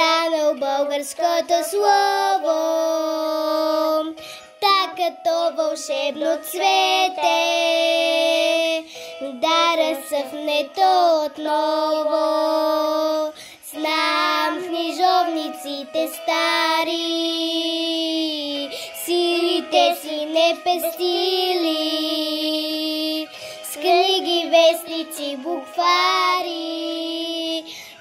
бранил българското слово, така като вълшебно цвете, да разсъхнето отново. Знам в книжовниците стари, силите си не пестили, с книги, вестници, буквари,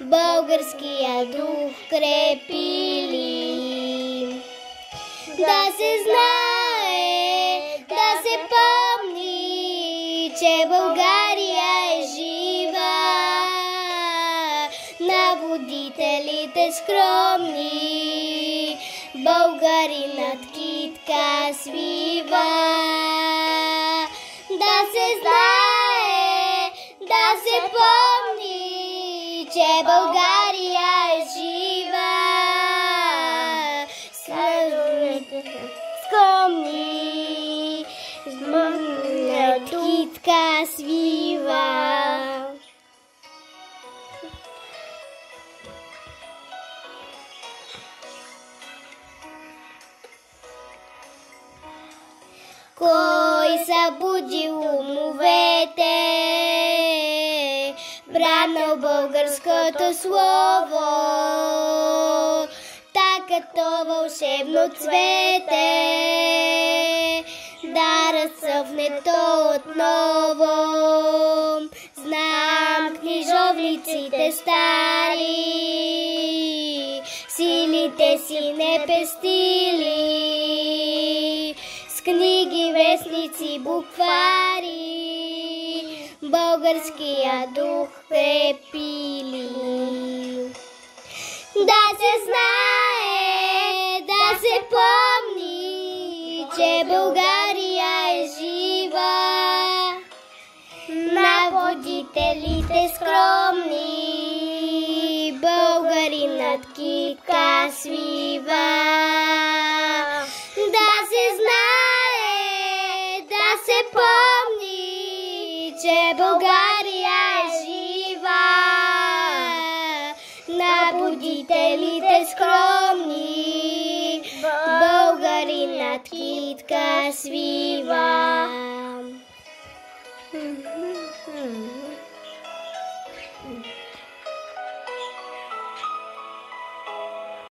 българския дух крепили. Да се знае, да се помни, че България е жива, на водителите скромни, българинът китка свива. Да се знае, да се помни, че България е жива, скромни, китка свива. Кой събуди умовете, бранил българското слово, така като вълшебно цвете, да разсъхне то отново. Знам книжовниците стари, силите си не пестили, с книги, вестници, буквари, българския дух крепили. Да се знае, да се помни, че България е жива, на водителите скромни, българинът китка свива.